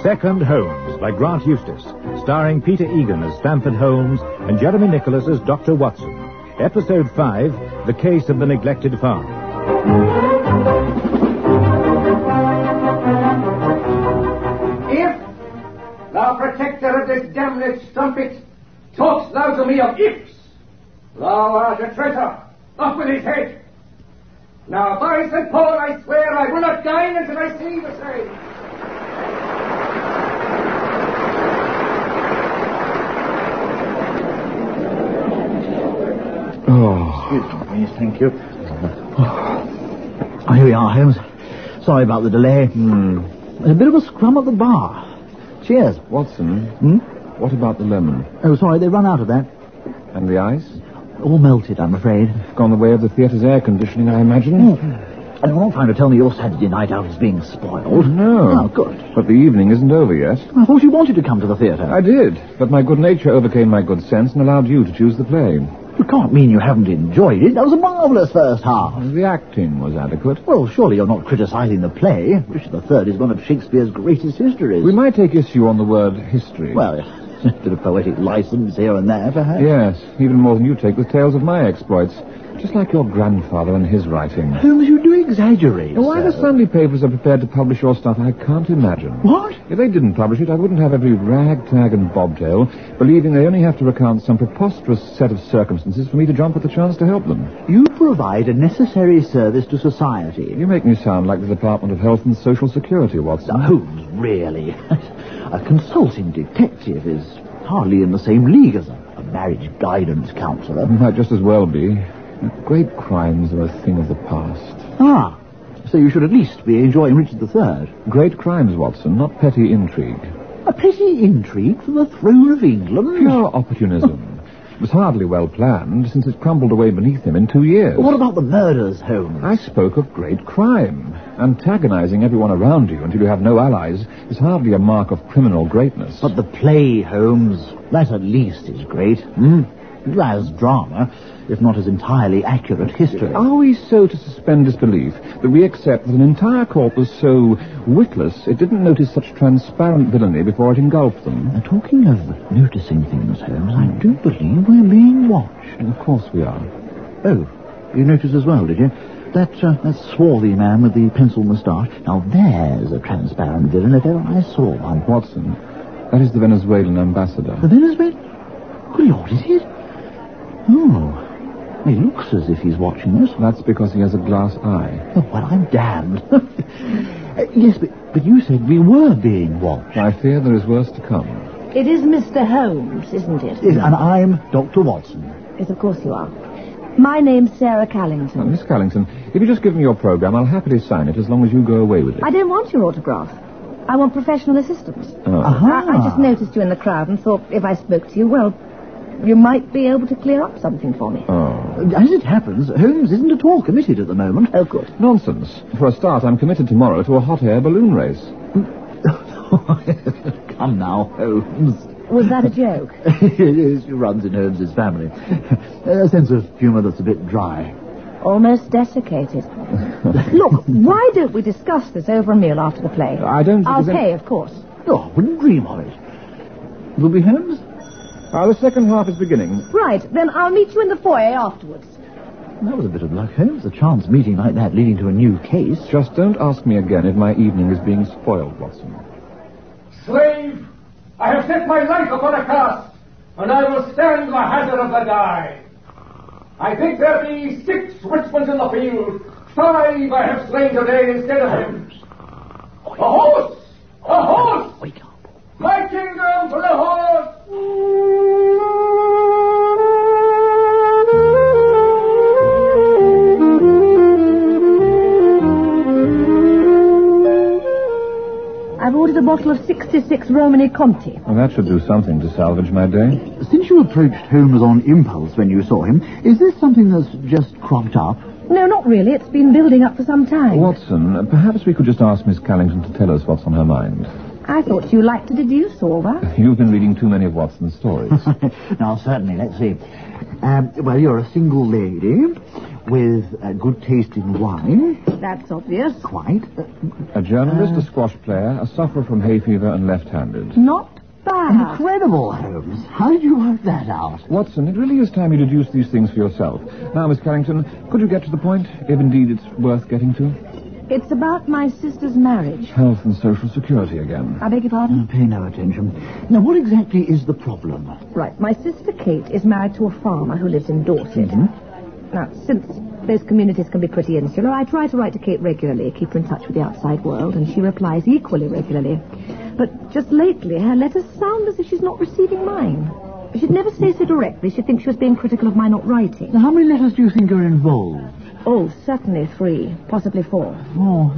Second Holmes by Grant Eustace, starring Peter Egan as Stamford Holmes and Jeremy Nicholas as Dr. Watson. Episode 5, The Case of the Neglected Farm. If thou protector of this damned strumpet talks thou to me of ifs, thou art a traitor. Off with his head. Now, by St. Paul, I swear I will not dine until I see the same. Yes, thank you. Oh, here we are, Holmes. Sorry about the delay. There's a bit of a scrum at the bar. Cheers. Watson, what about the lemon? Oh, sorry, they run out of that. And the ice? All melted, I'm afraid. Gone the way of the theatre's air conditioning, I imagine. And you're not trying to tell me your Saturday night out is being spoiled? No. Oh, good. But the evening isn't over yet. I thought you wanted to come to the theatre. I did, but my good nature overcame my good sense and allowed you to choose the play. You can't mean you haven't enjoyed it. That was a marvellous first half. The acting was adequate. Well, surely you're not criticising the play. Richard III is one of Shakespeare's greatest histories. We might take issue on the word history. Well, a bit of poetic licence here and there, perhaps. Yes, even more than you take with tales of my exploits. Just like your grandfather and his writing. Holmes, you do exaggerate. Why the Sunday papers are prepared to publish your stuff, I can't imagine. What? If they didn't publish it, I wouldn't have every rag, tag, and bobtail believing they only have to recount some preposterous set of circumstances for me to jump at the chance to help them. You provide a necessary service to society. You make me sound like the Department of Health and Social Security, Watson. Now, Holmes, really? A consulting detective is hardly in the same league as a marriage guidance counsellor. Might just as well be. Great crimes are a thing of the past. Ah, so you should at least be enjoying Richard III. Great crimes, Watson, not petty intrigue. A petty intrigue for the throne of England? Pure opportunism. It was hardly well planned, since it crumbled away beneath him in 2 years. What about the murders, Holmes? I spoke of great crime. Antagonizing everyone around you until you have no allies is hardly a mark of criminal greatness. But the play, Holmes, that at least is great. As drama, if not as entirely accurate history. Are we so to suspend disbelief that we accept that an entire court was so witless it didn't notice such transparent villainy before it engulfed them? Talking of noticing things, Holmes, I do believe we're being watched. Of course we are. Oh, you noticed as well, did you? That swarthy man with the pencil moustache. Now there's a transparent villain if ever I saw one. Watson, that is the Venezuelan ambassador. The Venezuelan? Good Lord, is it? Oh, he looks as if he's watching us. That's because he has a glass eye. Oh, well, I'm damned. Yes, but you said we were being watched. I fear there is worse to come. It is Mr. Holmes, isn't it? Yes, and I'm Dr. Watson. Yes, of course you are. My name's Sarah Callington. Miss Callington, if you just give me your program, I'll happily sign it as long as you go away with it. I don't want your autograph. I want professional assistance. Oh. I just noticed you in the crowd and thought if I spoke to you, well, you might be able to clear up something for me. Oh. As it happens, Holmes isn't at all committed at the moment. Oh, good. Nonsense. For a start, I'm committed tomorrow to a hot air balloon race. Come now, Holmes. Was that a joke? It runs in Holmes's family. A sense of humour that's a bit dry. Almost desiccated. Look, why don't we discuss this over a meal after the play? I'll pay, of course. Oh, I wouldn't dream of it. Will be Holmes? The second half is beginning. Right, then I'll meet you in the foyer afterwards. That was a bit of luck, Holmes. A chance meeting like that leading to a new case. Just don't ask me again if my evening is being spoiled, Watson. Slave, I have set my life upon a cast, and I will stand the hazard of the die. I think there be 6 Richmonds in the field. 5 I have slain today instead of him. A horse! A horse! Wake up. My kingdom for the horse! I've ordered a bottle of 66 Romani Conti. Well, that should do something to salvage my day. Since you approached Holmes on impulse when you saw him, is this something that's just cropped up? No, not really. It's been building up for some time. Watson, perhaps we could just ask Miss Callington to tell us what's on her mind. I thought you liked to deduce all that. You've been reading too many of Watson's stories. Now, certainly, let's see. Well, you're a single lady with good taste in wine. That's obvious. Quite. A journalist, a squash player, a sufferer from hay fever and left-handed. Not bad. Incredible, Holmes. How did you work that out? Watson, it really is time you deduce these things for yourself. Now, Miss Carrington, could you get to the point, if indeed it's worth getting to? It's about my sister's marriage. Health and social security again. I beg your pardon? Pay no attention. Now, what exactly is the problem? Right, my sister Kate is married to a farmer who lives in Dorset. Now, since those communities can be pretty insular, I try to write to Kate regularly, keep her in touch with the outside world, and she replies equally regularly. But just lately, her letters sound as if she's not receiving mine. She'd never say so directly. She'd think she was being critical of my not writing. Now, how many letters do you think are involved? Oh, certainly 3, possibly 4. Oh,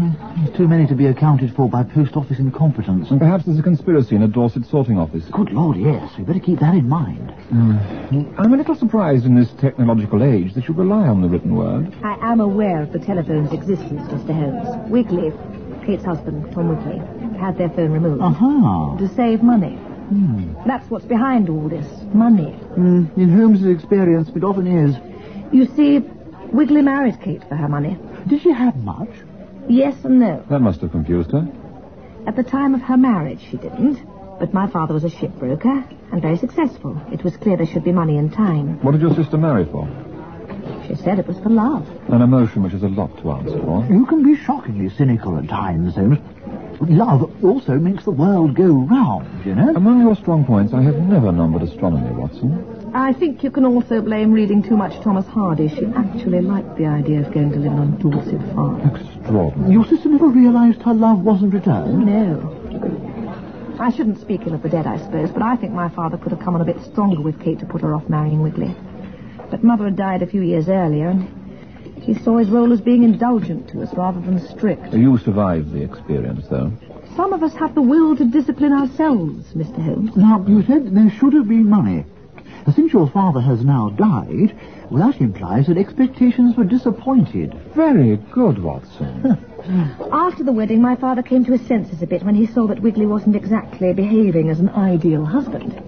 too many to be accounted for by post office incompetence. And perhaps there's a conspiracy in a Dorset sorting office. Good Lord, yes. We better keep that in mind. I'm a little surprised in this technological age that you rely on the written word. I am aware of the telephone's existence, Mr. Holmes. Wigley, Kate's husband, Tom Wigley, had their phone removed. To save money. That's what's behind all this. Money. In Holmes' experience, it often is. You see, Wigley married Kate for her money. Did she have much? Yes and no. That must have confused her. At the time of her marriage, she didn't. But my father was a shipbroker, and very successful. It was clear there should be money and time. What did your sister marry for? She said it was for love. An emotion which is a lot to answer for. You can be shockingly cynical at times, Holmes. Love also makes the world go round, you know? Among your strong points, I have never numbered astronomy, Watson. I think you can also blame reading too much Thomas Hardy. She actually liked the idea of going to live on a Dorset farm. Extraordinary. Your sister never realised her love wasn't returned? No. I shouldn't speak ill of the dead, I suppose, but I think my father could have come on a bit stronger with Kate to put her off marrying Wigley. But Mother had died a few years earlier, and he saw his role as being indulgent to us rather than strict. You survived the experience, though. Some of us have the will to discipline ourselves, Mr. Holmes. Now, you said there should have been money. Since your father has now died, well, that implies that expectations were disappointed. Very good, Watson. After the wedding, my father came to his senses a bit when he saw that Wigley wasn't exactly behaving as an ideal husband.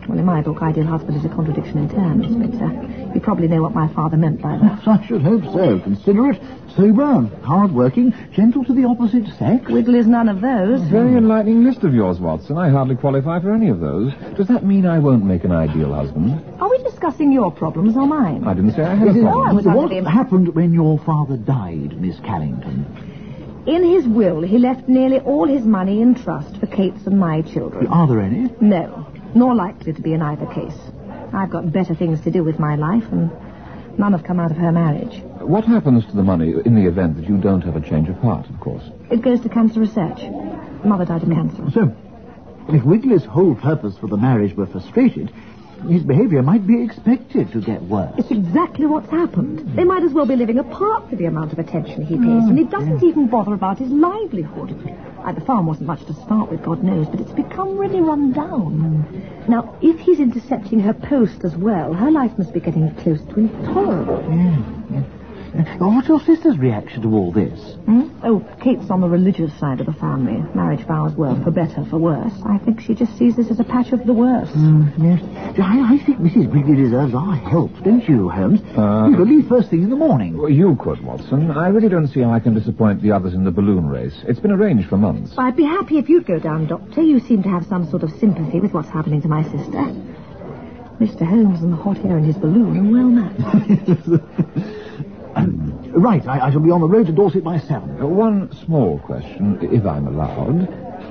Well, in my book, ideal husband is a contradiction in terms, but you probably know what my father meant by that. I should hope so. Considerate, sober, hard-working, gentle to the opposite sex. Wigley's none of those. Very enlightening list of yours, Watson. I hardly qualify for any of those. Does that mean I won't make an ideal husband? Are we discussing your problems or mine? I didn't say I had a problem. What happened when your father died, Miss Carrington? In his will, he left nearly all his money in trust for Kate's and my children. Are there any? No, nor likely to be in either case. I've got better things to do with my life, and none have come out of her marriage. What happens to the money in the event that you don't have a change of heart, of course? It goes to cancer research. Mother died of cancer. So, if Wigley's whole purpose for the marriage were frustrated, his behaviour might be expected to get worse. It's exactly what's happened. They might as well be living apart for the amount of attention he pays, and he doesn't even bother about his livelihood. The farm wasn't much to start with, God knows, but it's become really run down. Now, if he's intercepting her post as well, her life must be getting close to intolerable. What's your sister's reaction to all this? Oh, Kate's on the religious side of the family. Marriage vows were for better, for worse. I think she just sees this as a patch of the worst. Yes. I think Mrs. Wigley deserves our help, don't you, Holmes? You could leave first thing in the morning. Well, you could, Watson. I really don't see how I can disappoint the others in the balloon race. It's been arranged for months. I'd be happy if you'd go down, Doctor. You seem to have some sort of sympathy with what's happening to my sister. Mr. Holmes and the hot air in his balloon are well matched. Right, I shall be on the road to Dorset by 7. One small question, if I'm allowed.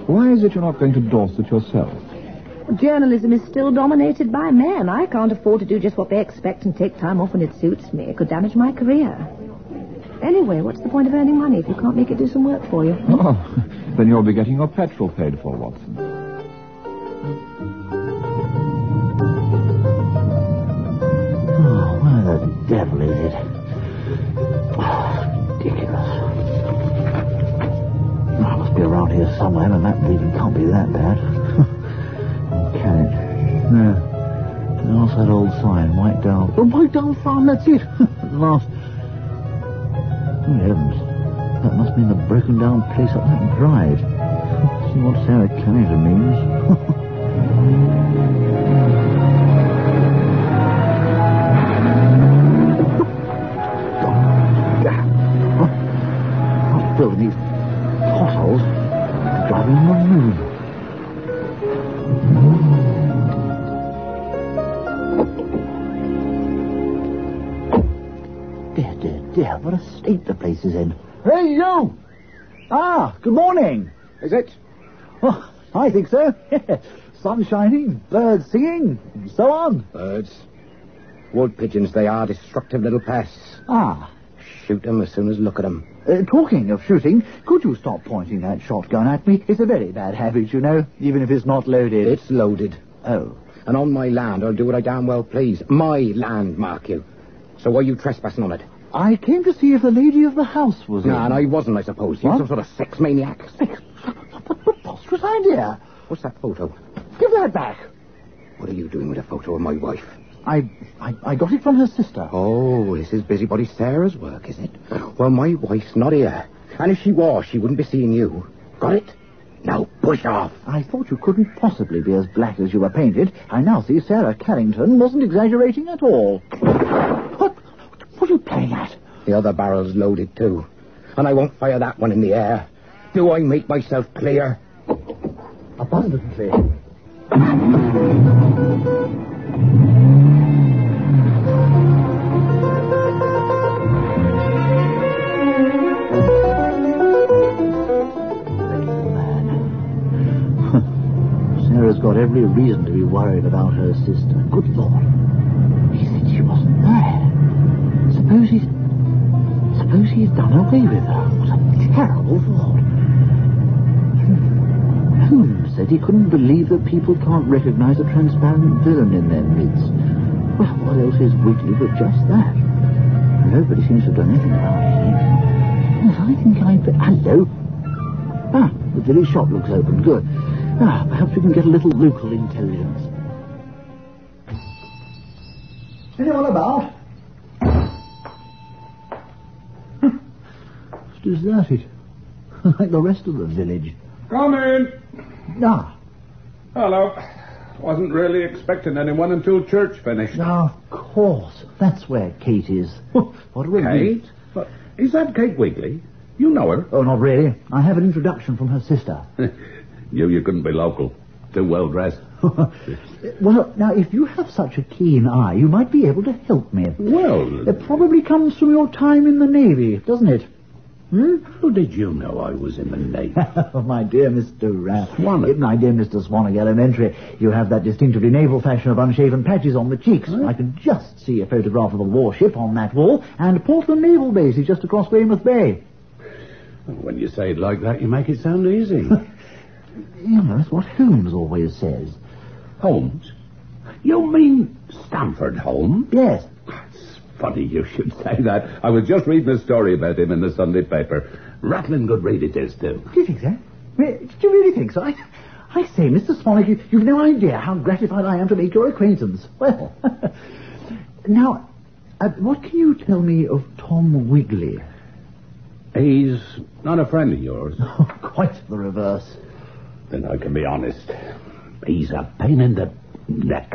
Why is it you're not going to Dorset yourself? Journalism is still dominated by men. I can't afford to do just what they expect and take time off when it suits me. It could damage my career. Anyway, what's the point of earning money if you can't make it do some work for you? Oh, then you'll be getting your petrol paid for, Watson. Oh, where the devil is it? Ridiculous. I must be around here somewhere, and that bleeding can't be that bad. Can it? No. What's that old sign? White Down. Oh, White Down Farm, that's it. At last. Oh, heavens. That must mean the broken down place up that drive. see what Sarah Carrington means. I'll fill these potholes. Driving on the moon. Dear, what a state the place is in. Hey, you! Ah, good morning. Is it? Oh, I think so. Sun shining, birds singing, and so on. Birds. Wood pigeons, they are destructive little pests. Ah. Shoot them as soon as look at them. Talking of shooting, could you stop pointing that shotgun at me? It's a very bad habit, you know, even if it's not loaded. It's loaded. Oh. And on my land, I'll do what I damn well please. My land, mark you. So why are you trespassing on it? I came to see if the lady of the house was in. No, and I wasn't, I suppose. You're What? some sort of sex maniac. What a preposterous idea. What's that photo? Give that back. What are you doing with a photo of my wife? I got it from her sister. Oh, this is busybody Sarah's work, is it? Well, my wife's not here. And if she was, she wouldn't be seeing you. Got it? Now push off. I thought you couldn't possibly be as black as you were painted. I now see Sarah Carrington wasn't exaggerating at all. What are you playing at? The other barrel's loaded, too. And I won't fire that one in the air. Do I make myself clear? Abundantly. Sarah's got every reason to be worried about her sister. Good Lord. He said she wasn't there. Suppose he's done away with her. What a terrible thought. Holmes said he couldn't believe that people can't recognize a transparent villain in their midst. Well, what else is Wiggly but just that? Nobody seems to have done anything about him. Yes, I think Hello? Ah, the village shop looks open. Good. Ah, perhaps we can get a little local intelligence. Anyone about? Deserted. Like the rest of the village. Come in. Ah. Hello. Wasn't really expecting anyone until church finished. Of course. That's where Kate is. What a relief. Kate? But is that Kate Wiggly? You know her. Oh, not really. I have an introduction from her sister. You couldn't be local. Too well dressed. Well, now, if you have such a keen eye, you might be able to help me. Well... It probably comes from your time in the Navy, doesn't it? How did you know I was in the Navy? My dear Mr. Swanner. My dear Mr. Swanner Elementary, you have that distinctively naval fashion of unshaven patches on the cheeks. Huh? I can just see a photograph of a warship on that wall, and Portland Naval Base is just across Weymouth Bay. When you say it like that, you make it sound easy. You know, that's what Holmes always says. Holmes? You mean Stamford Holmes? Yes. It's funny you should say that. I was just reading a story about him in the Sunday paper. Rattling good read it is, too. Do you think so? Did you really think so? I say, Mr. Swanwick, you've no idea how gratified I am to make your acquaintance. Well, now, what can you tell me of Tom Wiggly? He's not a friend of yours. Oh, quite the reverse. Then I can be honest. He's a pain in the neck.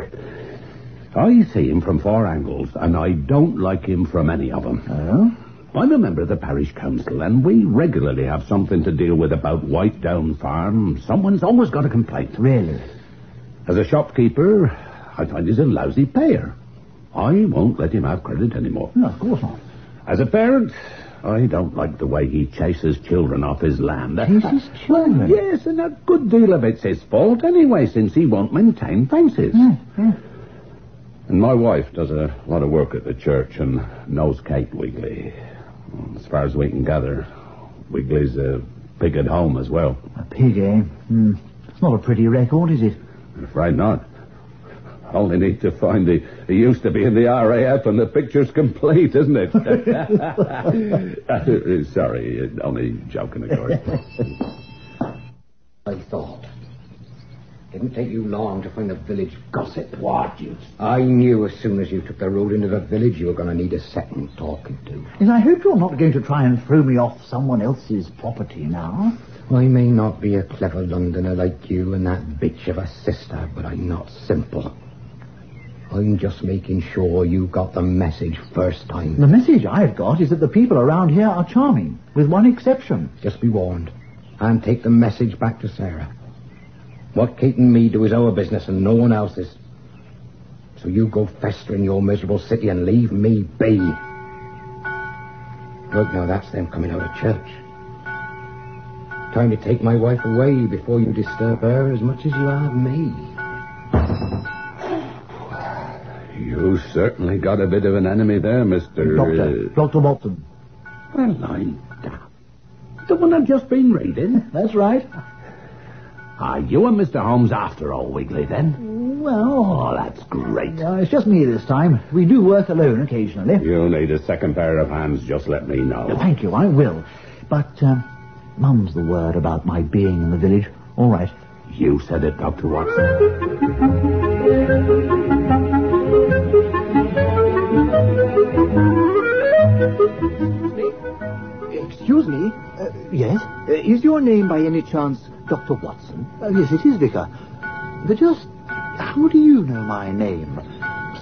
I see him from 4 angles, and I don't like him from any of them. Oh? I'm a member of the parish council, and we regularly have something to deal with about Whitedown Farm. Someone's always got a complaint. Really? As a shopkeeper, I find he's a lousy payer. I won't let him have credit anymore. No, of course not. As a parent, I don't like the way he chases children off his land. Chases children? Yes, and a good deal of it's his fault anyway, since he won't maintain fences. Yeah. And my wife does a lot of work at the church and knows Kate Wiggly. As far as we can gather, Wiggly's a pig at home as well. A pig, eh? It's not a pretty record, is it? I'm afraid not. I only need to find he used to be in the RAF and the picture's complete, isn't it? Sorry, only joking, of course. I thought. Didn't take you long to find the village gossip. What, you... I knew as soon as you took the road into the village you were going to need a second talking to. Yes, I hope you're not going to try and throw me off someone else's property now. I may not be a clever Londoner like you and that bitch of a sister, but I'm not simple. I'm just making sure you got the message first time. The message I've got is that the people around here are charming, with one exception. Just be warned, and take the message back to Sarah. What Kate and me do is our business and no one else's. So you go fester in your miserable city and leave me be. Look, now that's them coming out of church. Time to take my wife away before you disturb her as much as you have me. You certainly got a bit of an enemy there, Mr... Dr. Watson. Well, I'm damned. The one I've just been reading? That's right. Are you and Mr. Holmes after all, Wiggly, then? Well... Oh, that's great. It's just me this time. We do work alone occasionally. You'll need a second pair of hands, just let me know. Thank you, I will. But, Mum's the word about my being in the village. All right. You said it, Dr. Watson. Excuse me? Yes? Is your name by any chance Dr. Watson? Yes, it is, Vicar. But just, how do you know my name?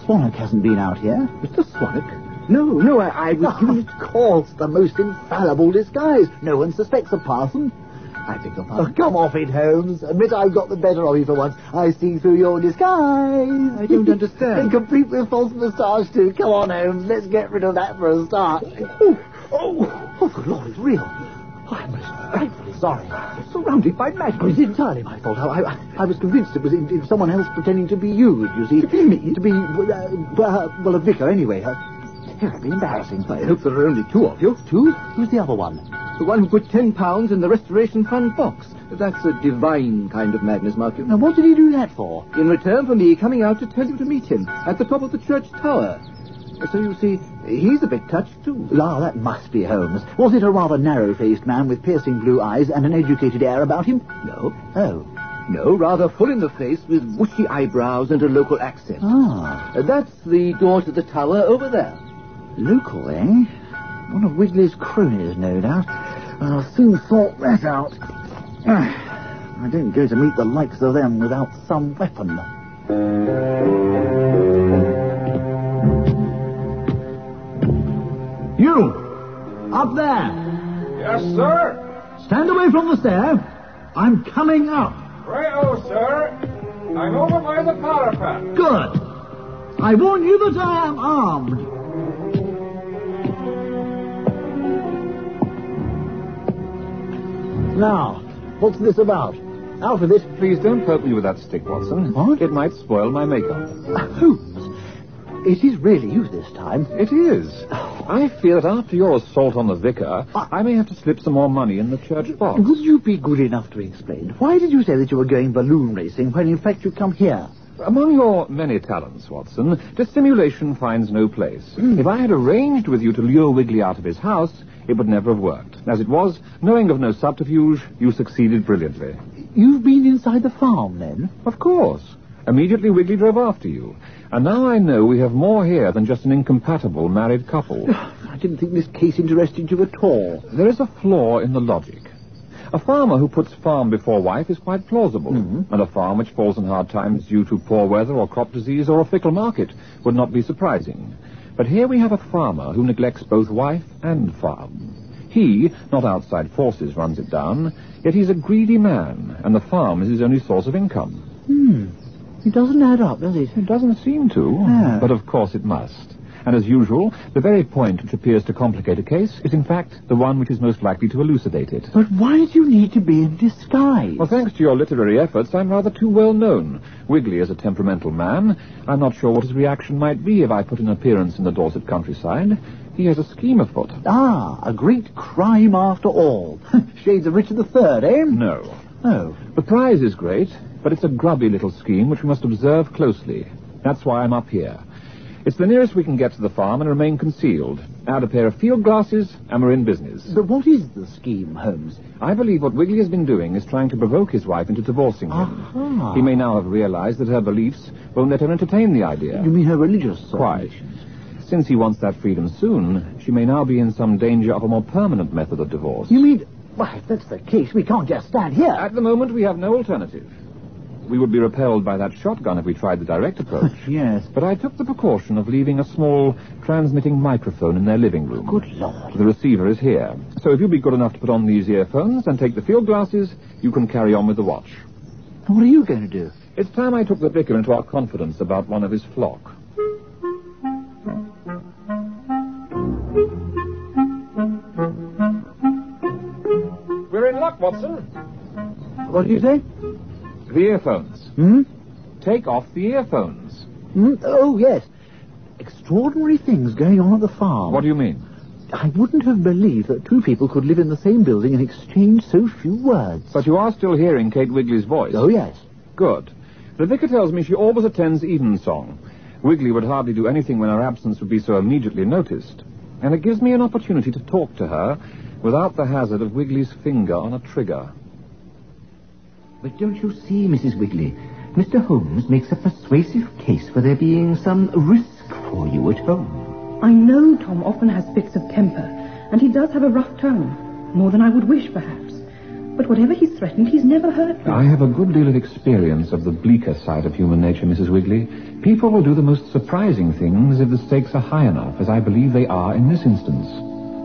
Swanwick hasn't been out here. Mr. Swanwick? No, I was given... Of course, the most infallible disguise. No one suspects a parson. I beg your pardon. Oh, come off it, Holmes. Admit I've got the better of you for once. I see through your disguise. I don't understand. And complete with false moustache, too. Come on, Holmes. Let's get rid of that for a start. Oh, good Lord, it's real. Oh, I'm most frightfully sorry. I'm surrounded by madmen. It's entirely my fault. I was convinced it was someone else pretending to be you, you see. To be me? To be, a vicar, anyway. Terribly embarrassing. I hope there are only two of you. Two? Who's the other one? The one who put £10 in the Restoration Fund box. That's a divine kind of madness, Mark. Now, what did he do that for? In return for me coming out to tell you to meet him at the top of the church tower. So you see, he's a bit touched, too. Ah, that must be Holmes. Was it a rather narrow-faced man with piercing blue eyes and an educated air about him? No. Oh. No, rather full in the face with bushy eyebrows and a local accent. Ah. That's the door to the tower over there. Local, eh? One of Wiggly's cronies, no doubt. I'll soon sort that out. I don't go to meet the likes of them without some weapon. You! Up there! Yes, sir? Stand away from the stair. I'm coming up. Right-o, sir. I'm over by the parapet. Good. I warn you that I am armed. Now, what's this about? Out with it. Please don't poke me with that stick, Watson. What? It might spoil my makeup. Holmes, it is really you this time. It is. I fear that after your assault on the vicar, I may have to slip some more money in the church box. Would you be good enough to explain? Why did you say that you were going balloon racing when in fact you come here? Among your many talents, Watson, dissimulation finds no place. If I had arranged with you to lure Wiggly out of his house, it would never have worked. As it was, knowing of no subterfuge, you succeeded brilliantly. You've been inside the farm, then? Of course. Immediately Wiggly drove after you. And now I know we have more here than just an incompatible married couple. I didn't think this case interested you at all. There is a flaw in the logic. A farmer who puts farm before wife is quite plausible, and a farm which falls in hard times due to poor weather or crop disease or a fickle market would not be surprising. But here we have a farmer who neglects both wife and farm. He, not outside forces, runs it down, yet he's a greedy man, and the farm is his only source of income. It doesn't add up, does it? It doesn't seem to, but of course it must. And as usual, the very point which appears to complicate a case is in fact the one which is most likely to elucidate it. But why do you need to be in disguise? Well, thanks to your literary efforts, I'm rather too well known. Wiggly is a temperamental man. I'm not sure what his reaction might be if I put an appearance in the Dorset countryside. He has a scheme afoot. Ah, a great crime after all. Shades of Richard III, eh? No. Oh. The prize is great, but it's a grubby little scheme which we must observe closely. That's why I'm up here. It's the nearest we can get to the farm and remain concealed. Add a pair of field glasses, and we're in business. But what is the scheme, Holmes? I believe what Wiggly has been doing is trying to provoke his wife into divorcing him. Aha. He may now have realized that her beliefs won't let her entertain the idea. You mean her religious side? Quite. Since he wants that freedom soon, she may now be in some danger of a more permanent method of divorce. You mean... Well, if that's the case, we can't just stand here. At the moment, we have no alternative. We would be repelled by that shotgun if we tried the direct approach. Yes. But I took the precaution of leaving a small transmitting microphone in their living room. Good Lord. The receiver is here. So if you'll be good enough to put on these earphones and take the field glasses, you can carry on with the watch. And what are you going to do? It's time I took the vicar into our confidence about one of his flock. We're in luck, Watson. What do you say? The earphones. Hmm? Take off the earphones. Hmm? Oh, yes. Extraordinary things going on at the farm. What do you mean? I wouldn't have believed that two people could live in the same building and exchange so few words. But you are still hearing Kate Wiggly's voice. Oh, yes. Good. The vicar tells me she always attends evensong. Wiggly would hardly do anything when her absence would be so immediately noticed. And it gives me an opportunity to talk to her without the hazard of Wiggly's finger on a trigger. But don't you see, Mrs. Wiggly, Mr. Holmes makes a persuasive case for there being some risk for you at home. I know Tom often has fits of temper, and he does have a rough tongue, more than I would wish, perhaps. But whatever he's threatened, he's never hurt me. I have a good deal of experience of the bleaker side of human nature, Mrs. Wiggly. People will do the most surprising things if the stakes are high enough, as I believe they are in this instance.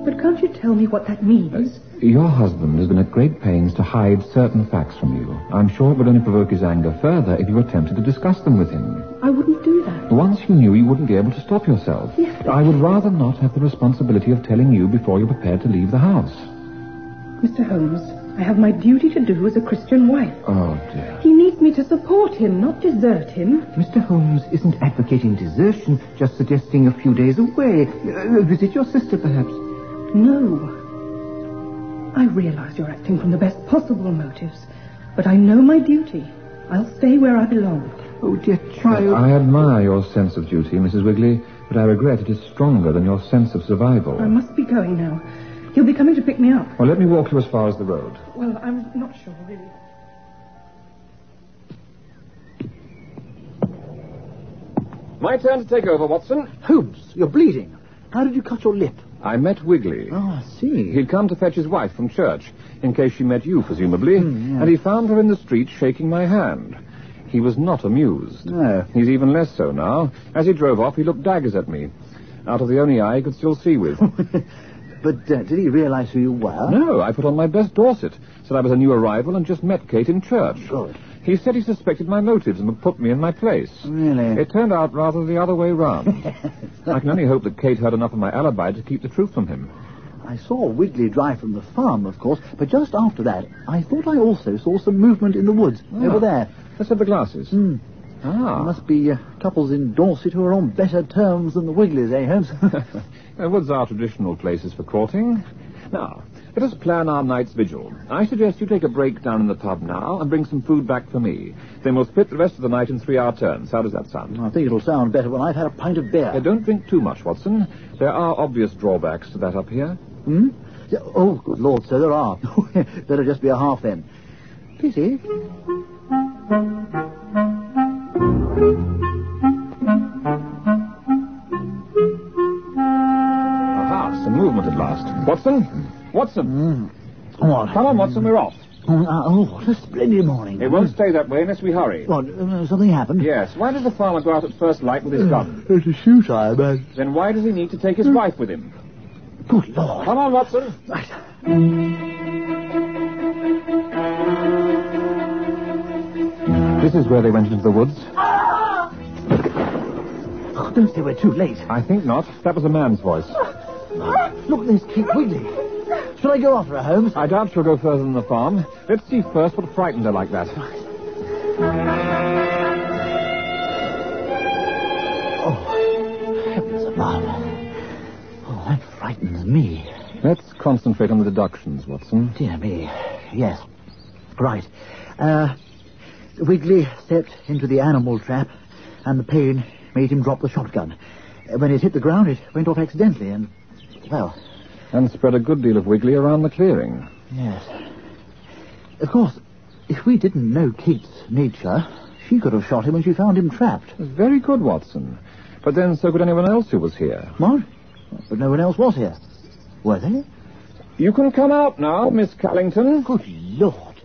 But can't you tell me what that means? Your husband has been at great pains to hide certain facts from you. I'm sure it would only provoke his anger further if you attempted to discuss them with him. I wouldn't do that. Once you knew, you wouldn't be able to stop yourself. Yes, but... I would rather not have the responsibility of telling you before you're prepared to leave the house. Mr. Holmes, I have my duty to do as a Christian wife. Oh, dear. He needs me to support him, not desert him. Mr. Holmes isn't advocating desertion, just suggesting a few days away. Visit your sister, perhaps. No. I realize you're acting from the best possible motives, but I know my duty. I'll stay where I belong. Oh, dear child. I admire your sense of duty, Mrs. Wiggly, but I regret it is stronger than your sense of survival. I must be going now. He'll be coming to pick me up. Well, let me walk you as far as the road. Well, I'm not sure, really. My turn to take over, Watson. Holmes, you're bleeding. How did you cut your lip? I met Wiggly. Oh, I see. He'd come to fetch his wife from church, in case she met you, presumably, yeah. and he found her in the street shaking my hand. He was not amused. No. He's even less so now. As he drove off, he looked daggers at me, out of the only eye he could still see with. But did he realize who you were? No, I put on my best Dorset, said I was a new arrival and just met Kate in church. Good. He said he suspected my motives and would put me in my place. Really? It turned out rather the other way round. I can only hope that Kate heard enough of my alibi to keep the truth from him. I saw Wiggly drive from the farm, of course, but just after that, I thought I also saw some movement in the woods, over there. Let's have the glasses. There Ah. must be couples in Dorset who are on better terms than the Wigglies, eh, Holmes? The woods are traditional places for courting. Now, let us plan our night's vigil. I suggest you take a break down in the pub now and bring some food back for me. Then we'll split the rest of the night in 3-hour turns. How does that sound? I think it'll sound better when I've had a pint of beer. Don't drink too much, Watson. There are obvious drawbacks to that up here. Yeah, oh, good Lord, so there are. Better just be a half then. Pity. Aha, some movement at last. Watson? Watson? What? Come on, Watson, we're off. Oh, what a splendid morning. It won't stay that way unless we hurry. What, something happened? Yes. Why does the farmer go out at first light with his gun? To shoot, I imagine. Then why does he need to take his wife with him? Good Lord. Come on, Watson. Right. This is where they went into the woods. Oh, don't say we're too late. I think not. That was a man's voice. Look, there's Kate Wiggly. Shall I go after her, Holmes? I doubt she'll go further than the farm. Let's see first what frightened her like that. Oh, heavens above. Oh, that frightens me. Let's concentrate on the deductions, Watson. Dear me. Yes. Right. Wiggly stepped into the animal trap, and the pain made him drop the shotgun. When it hit the ground, it went off accidentally and, well... And spread a good deal of Wiggly around the clearing. Yes. Of course, if we didn't know Kate's nature, she could have shot him when she found him trapped. Very good, Watson. But then so could anyone else who was here. What? But no one else was here. Were they? You can come out now, Miss Callington. Good Lord.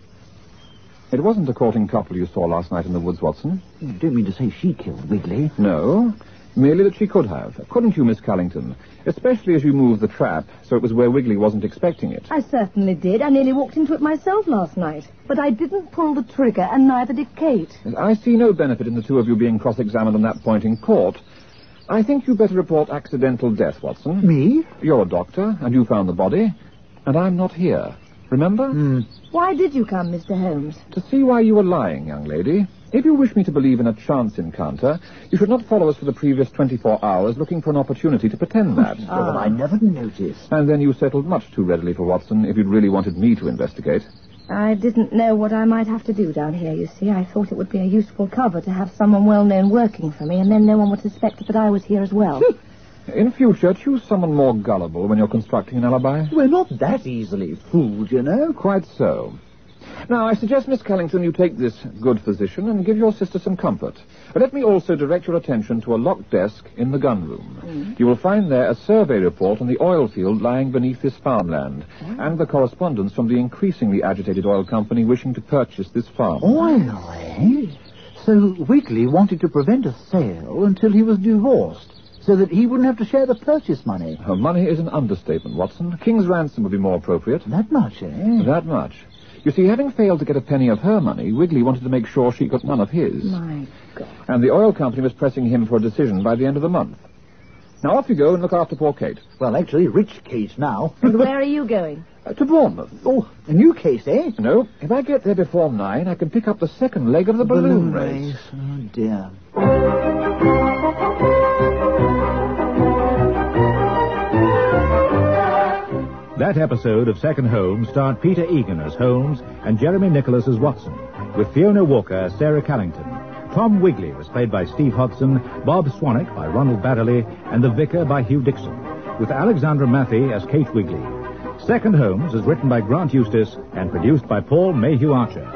It wasn't a courting couple you saw last night in the woods, Watson. You don't mean to say she killed Wiggly? No, merely that she could have. Couldn't you, Miss Callington? Especially as you moved the trap, so it was where Wiggly wasn't expecting it. I certainly did. I nearly walked into it myself last night. But I didn't pull the trigger, and neither did Kate. I see no benefit in the two of you being cross-examined on that point in court. I think you'd better report accidental death, Watson. Me? You're a doctor, and you found the body. And I'm not here. Remember? Why did you come, Mr. Holmes? To see why you were lying, young lady. If you wish me to believe in a chance encounter, you should not follow us for the previous 24 hours looking for an opportunity to pretend that. Well, I never noticed. And then you settled much too readily for Watson if you'd really wanted me to investigate. I didn't know what I might have to do down here, you see. I thought it would be a useful cover to have someone well-known working for me, and then no one would suspect that I was here as well. In future, choose someone more gullible when you're constructing an alibi. We're not that easily fooled, you know. Quite so. Now, I suggest, Miss Callington, you take this good physician and give your sister some comfort. But let me also direct your attention to a locked desk in the gun room. You will find there a survey report on the oil field lying beneath this farmland, and the correspondence from the increasingly agitated oil company wishing to purchase this farm. Oil, eh? So Wiggly wanted to prevent a sale until he was divorced, so that he wouldn't have to share the purchase money. Her money is an understatement, Watson. King's ransom would be more appropriate. That much, eh? That much. You see, having failed to get a penny of her money, Wiggly wanted to make sure she got none of his. My God. And the oil company was pressing him for a decision by the end of the month. Now off you go and look after poor Kate. Well, actually, rich Kate now. And where are you going? To Bournemouth. Oh, a new case, eh? No, if I get there before 9, I can pick up the second leg of the balloon race. Oh, dear. That episode of Second Holmes starred Peter Egan as Holmes and Jeremy Nicholas as Watson, with Fiona Walker as Sarah Callington. Tom Wiggly was played by Steve Hodson, Bob Swanick by Ronald Batterley, and the Vicar by Hugh Dixon, with Alexandra Mathey as Kate Wiggly. Second Holmes is written by Grant Eustace and produced by Paul Mayhew Archer.